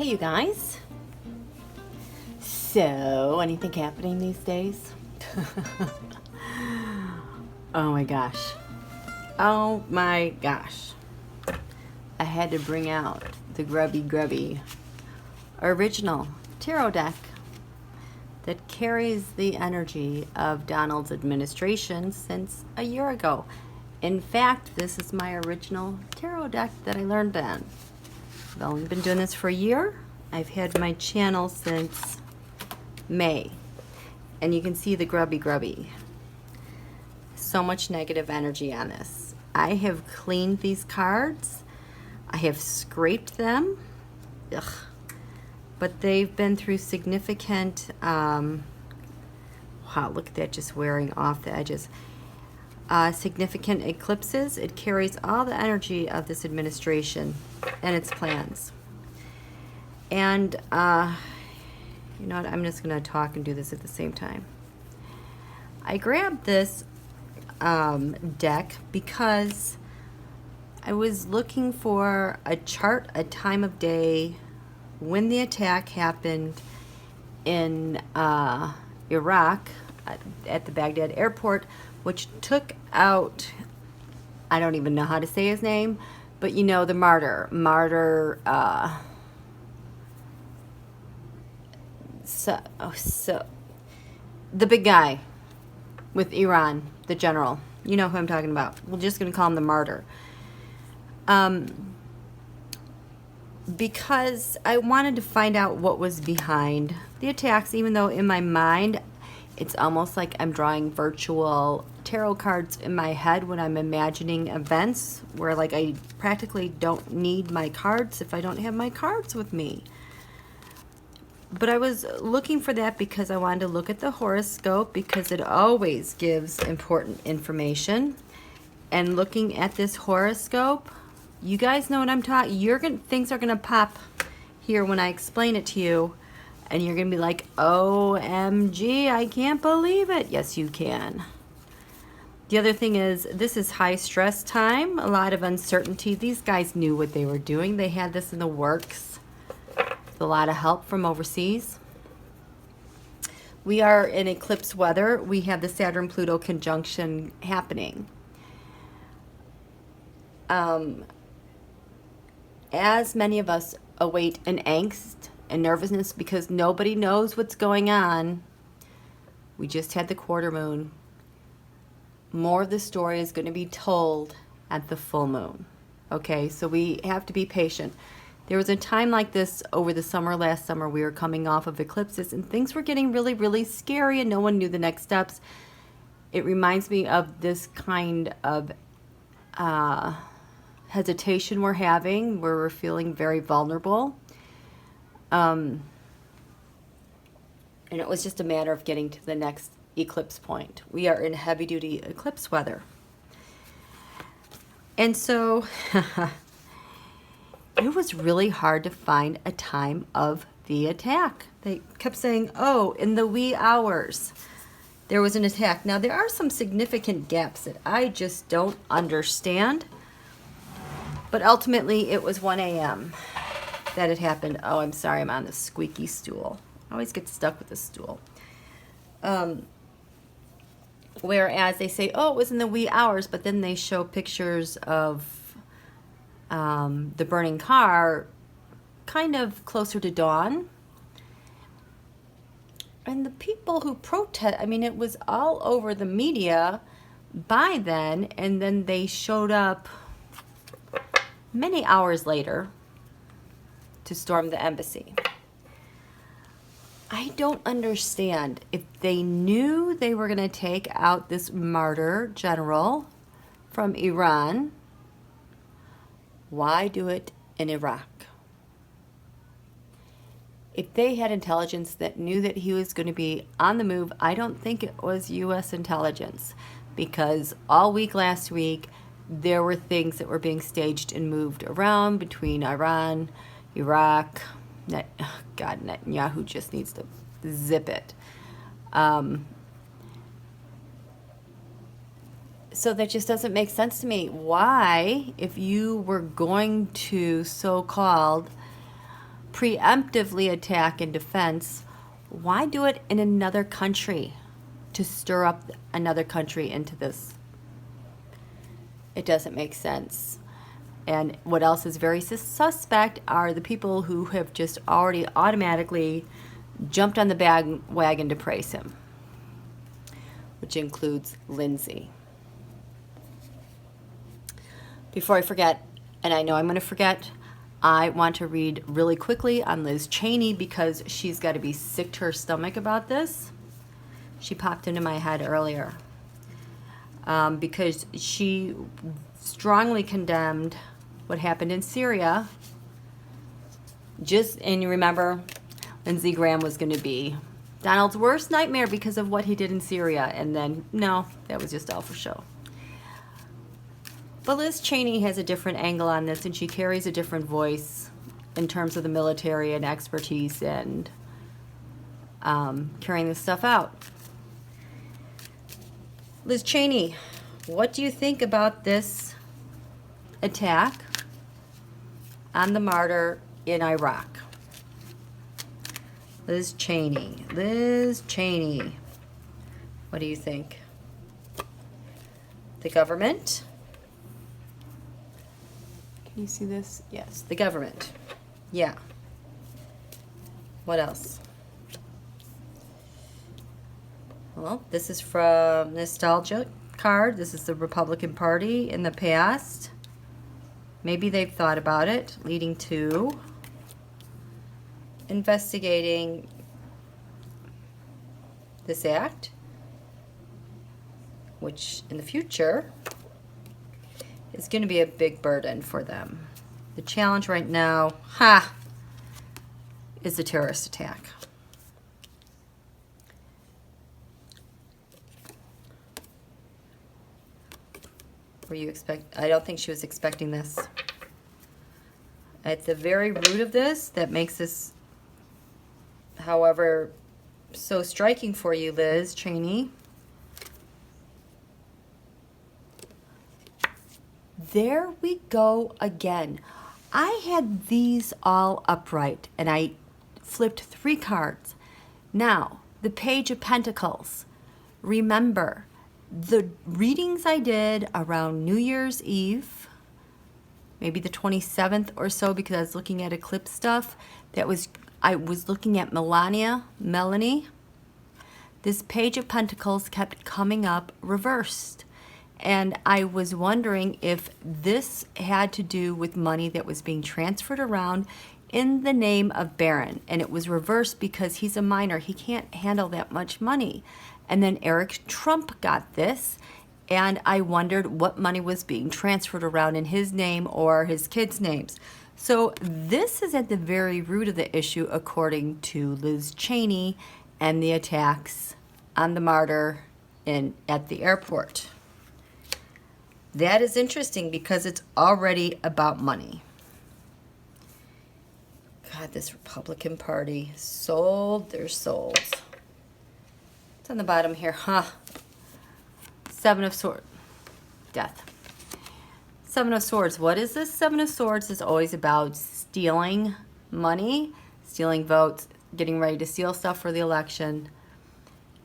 Hey you guys. So, anything happening these days? Oh my gosh. Oh my gosh. I had to bring out the grubby original tarot deck that carries the energy of Donald's administration since a year ago. In fact, this is my original tarot deck that I learned then. I've only been doing this for a year. I've had my channel since May. And you can see the grubby. So much negative energy on this. I have cleaned these cards. I have scraped them. Ugh. But they've been through significant, wow, look at that, just wearing off the edges. Significant eclipses. It carries all the energy of this administration and its plans. And you know what, I'm just going to talk and do this at the same time. I grabbed this deck because I was looking for a chart, a time of day, when the attack happened in Iraq at the Baghdad airport, which took out, I don't even know how to say his name, but you know, the martyr, the big guy with Iran, the general. You know who I'm talking about. We're just going to call him the martyr. Because I wanted to find out what was behind the attacks, even though in my mind, it's almost like I'm drawing virtual tarot cards in my head when I'm imagining events where like I practically don't need my cards if I don't have my cards with me. But I was looking for that because I wanted to look at the horoscope because it always gives important information. And looking at this horoscope, you guys know what I'm talking. Things are gonna pop here when I explain it to you, and you're gonna be like, OMG, I can't believe it. Yes, you can. The other thing is, this is high stress time, a lot of uncertainty. These guys knew what they were doing. They had this in the works. A lot of help from overseas. We are in eclipse weather. We have the Saturn-Pluto conjunction happening. As many of us await an angst and nervousness because nobody knows what's going on. We just had the quarter moon. More of the story is going to be told at the full moon. Okay, so we have to be patient. There was a time like this over the summer, last summer, we were coming off of eclipses and things were getting really scary and no one knew the next steps. It reminds me of this kind of hesitation we're having where we're feeling very vulnerable. And it was just a matter of getting to the next eclipse point. We are in heavy-duty eclipse weather. And so it was really hard to find a time of the attack. They kept saying, oh, in the wee hours, there was an attack. Now, there are some significant gaps that I just don't understand. But ultimately, it was 1 a.m. that it happened. Oh, I'm sorry, I'm on the squeaky stool. I always get stuck with the stool. Whereas they say, oh, it was in the wee hours, but then they show pictures of the burning car kind of closer to dawn. And the people who protest, I mean, it was all over the media by then, and then they showed up many hours later to storm the embassy. I don't understand. If they knew they were going to take out this martyr general from Iran, why do it in Iraq? If they had intelligence that knew that he was going to be on the move, I don't think it was U.S. intelligence, because all week last week, there were things that were being staged and moved around between Iran, Iraq. God, Netanyahu just needs to zip it. So that just doesn't make sense to me. Why, if you were going to so-called preemptively attack in defense, why do it in another country to stir up another country into this? It doesn't make sense. And what else is very suspect are the people who have just already automatically jumped on the bandwagon to praise him, which includes Lindsay. Before I forget, and I know I'm going to forget, I want to read really quickly on Liz Cheney because she's got to be sick to her stomach about this. She popped into my head earlier because she strongly condemned what happened in Syria. And you remember, Lindsey Graham was going to be Donald's worst nightmare because of what he did in Syria. And then, no, that was just all for show. But Liz Cheney has a different angle on this, and she carries a different voice in terms of the military and expertise and carrying this stuff out. Liz Cheney, what do you think about this attack on the martyr in Iraq? Liz Cheney, what do you think? The government? Can you see this? Yes, the government. Yeah. What else? Well, this is from Nostalgia card. This is the Republican Party in the past. Maybe they've thought about it, leading to investigating this act, which in the future is going to be a big burden for them. The challenge right now, is the terrorist attack. I don't think she was expecting this. At the very root of this, that makes this, however, so striking for you, Liz Cheney. There we go again. I had these all upright, and I flipped 3 cards. Now, the Page of Pentacles. Remember, the readings I did around New Year's Eve, maybe the 27th or so, because I was looking at eclipse stuff, I was looking at Melanie. This Page of Pentacles kept coming up reversed. And I was wondering if this had to do with money that was being transferred around in the name of Baron. And it was reversed because he's a minor. He can't handle that much money. And then Eric Trump got this. And I wondered what money was being transferred around in his name or his kids' names. So this is at the very root of the issue, according to Liz Cheney and the attacks on the martyr at the airport. That is interesting because it's already about money. God, this Republican Party sold their souls. It's on the bottom here, 7 of Swords. Death. 7 of Swords. What is this? 7 of Swords is always about stealing money, stealing votes, getting ready to steal stuff for the election.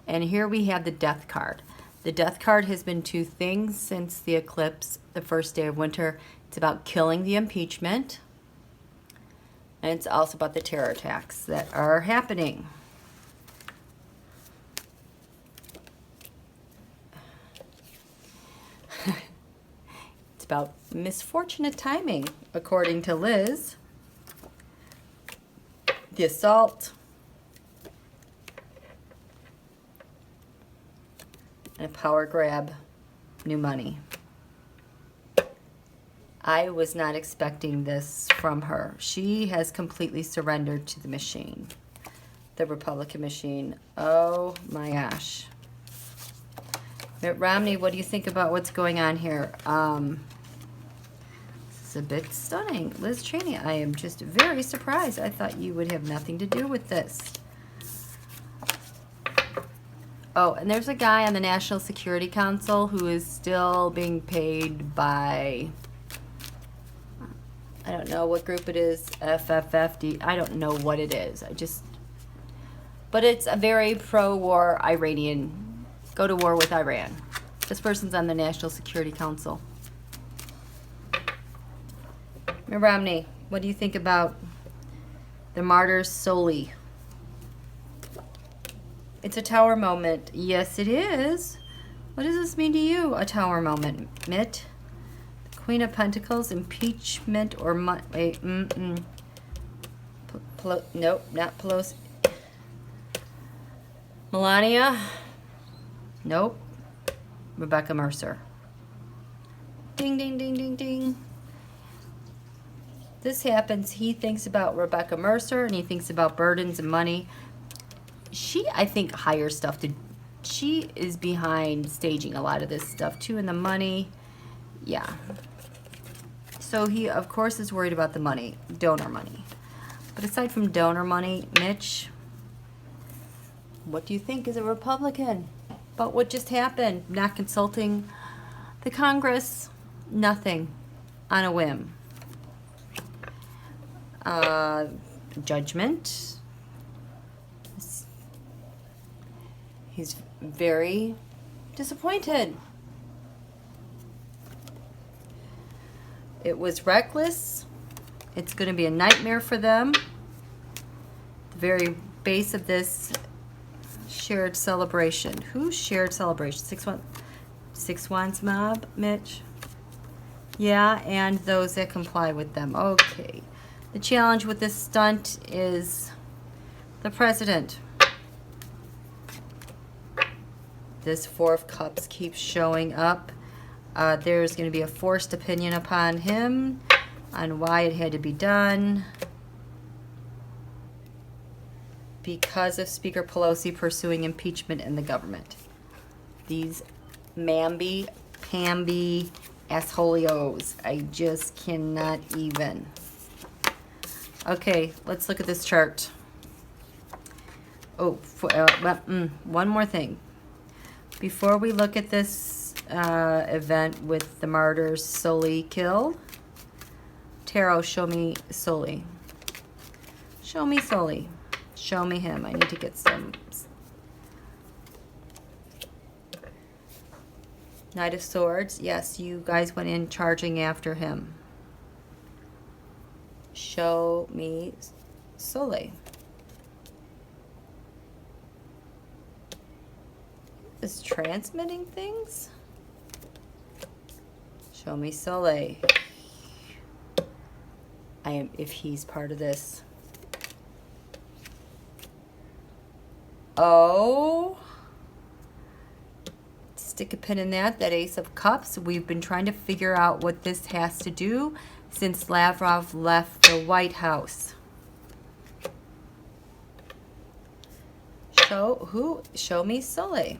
And here we have the Death card. The Death card has been 2 things since the eclipse, the first day of winter. It's about killing the impeachment. And it's also about the terror attacks that are happening. It's about misfortunate timing, according to Liz. The assault. And a power grab, new money. I was not expecting this from her. She has completely surrendered to the machine, the Republican machine. Oh my gosh. Mitt Romney, what do you think about what's going on here? This is a bit stunning. Liz Cheney, I am just very surprised. I thought you would have nothing to do with this. Oh, and there's a guy on the National Security Council who is still being paid by I don't know what group it is. FFFD. I don't know what it is. But it's a very pro-war Iranian. Go to war with Iran. This person's on the National Security Council. Romney, what do you think about the martyr Soli? It's a tower moment. Yes, it is. What does this mean to you, a tower moment, Mitt? Queen of Pentacles, impeachment, or... Wait, nope, not Pelosi. Melania? Nope. Rebecca Mercer. Ding, ding, ding, ding, ding. This happens, he thinks about Rebecca Mercer, and he thinks about burdens and money. She, I think, hires stuff to... She is behind staging a lot of this stuff, too, and the money. Yeah. So he, of course, is worried about the money, donor money. But aside from donor money, Mitch, what do you think as a Republican about what just happened? Not consulting the Congress, nothing, on a whim. Judgment. He's very disappointed. It was reckless. It's going to be a nightmare for them. The very base of this shared celebration. Who's shared celebration? 6 Wands mob, Mitch? Yeah, and those that comply with them. Okay. The challenge with this stunt is the president. This 4 of Cups keeps showing up. There's going to be a forced opinion upon him on why it had to be done. Because of Speaker Pelosi pursuing impeachment in the government. These mamby-pamby assholios. I just cannot even. Okay, let's look at this chart. Oh, one more thing. Before we look at this event with the martyrs Soli killed, Tarot, show me Soli. Show me Soli. Show me him. I need to get some. Knight of Swords. Yes, you guys went in charging after him. Show me Soli. Is transmitting things? Show me Soli. If he's part of this. Oh. Stick a pin in that Ace of Cups. We've been trying to figure out what this has to do since Lavrov left the White House. Show me Soli.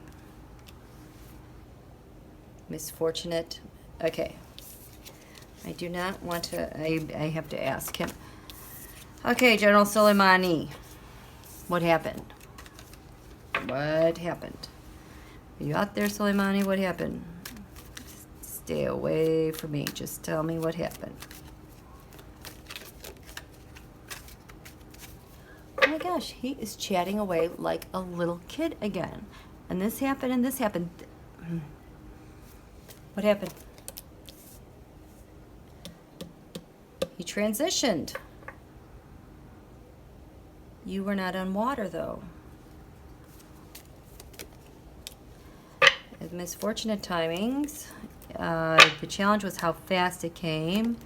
Misfortunate. Okay. I do not want to, I have to ask him. Okay, General Soleimani. What happened? What happened? Are you out there, Soleimani? What happened? Stay away from me. Just tell me what happened. Oh my gosh, he is chatting away like a little kid again. And this happened and this happened. What happened? He transitioned. You were not on water, though. Misfortunate timings. The challenge was how fast it came.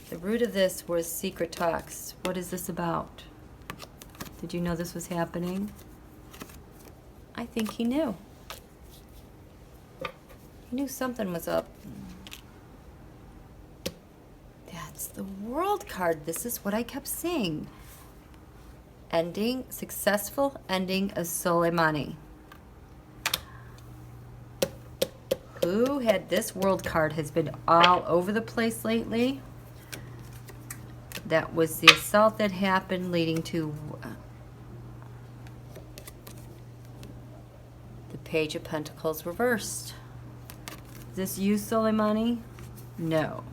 The root of this was secret talks. What is this about? Did you know this was happening? I think he knew. He knew something was up. That's the World card. This is what I kept saying. Ending, successful ending of Soleimani. Who had this World card has been all over the place lately. That was the assault that happened leading to the Page of Pentacles reversed. Is this you, Soleimani? No.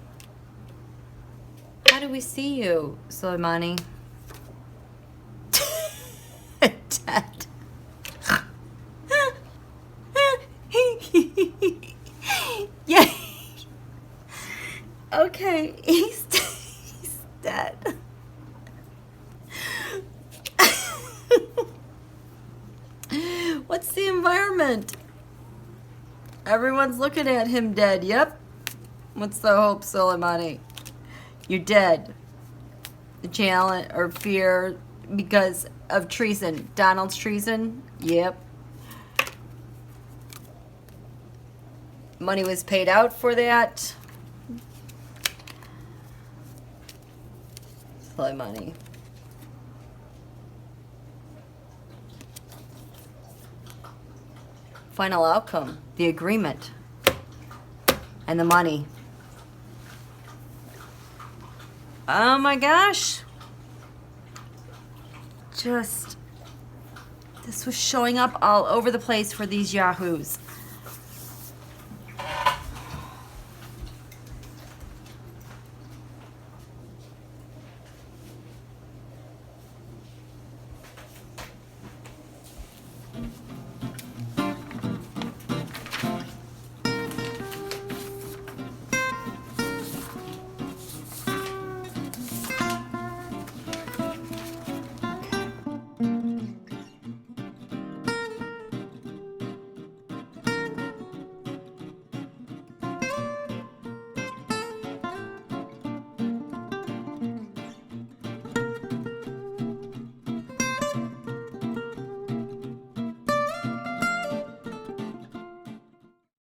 do we see you, Soleimani? Dead. Yeah. Okay, he's dead. What's the environment? Everyone's looking at him dead. Yep. What's the hope, Soleimani? You're dead. The challenge or fear because of treason. Donald's treason? Yep. Money was paid out for that. Soleimani. Final outcome, the agreement, and the money. Oh my gosh. Just, this was showing up all over the place for these yahoos.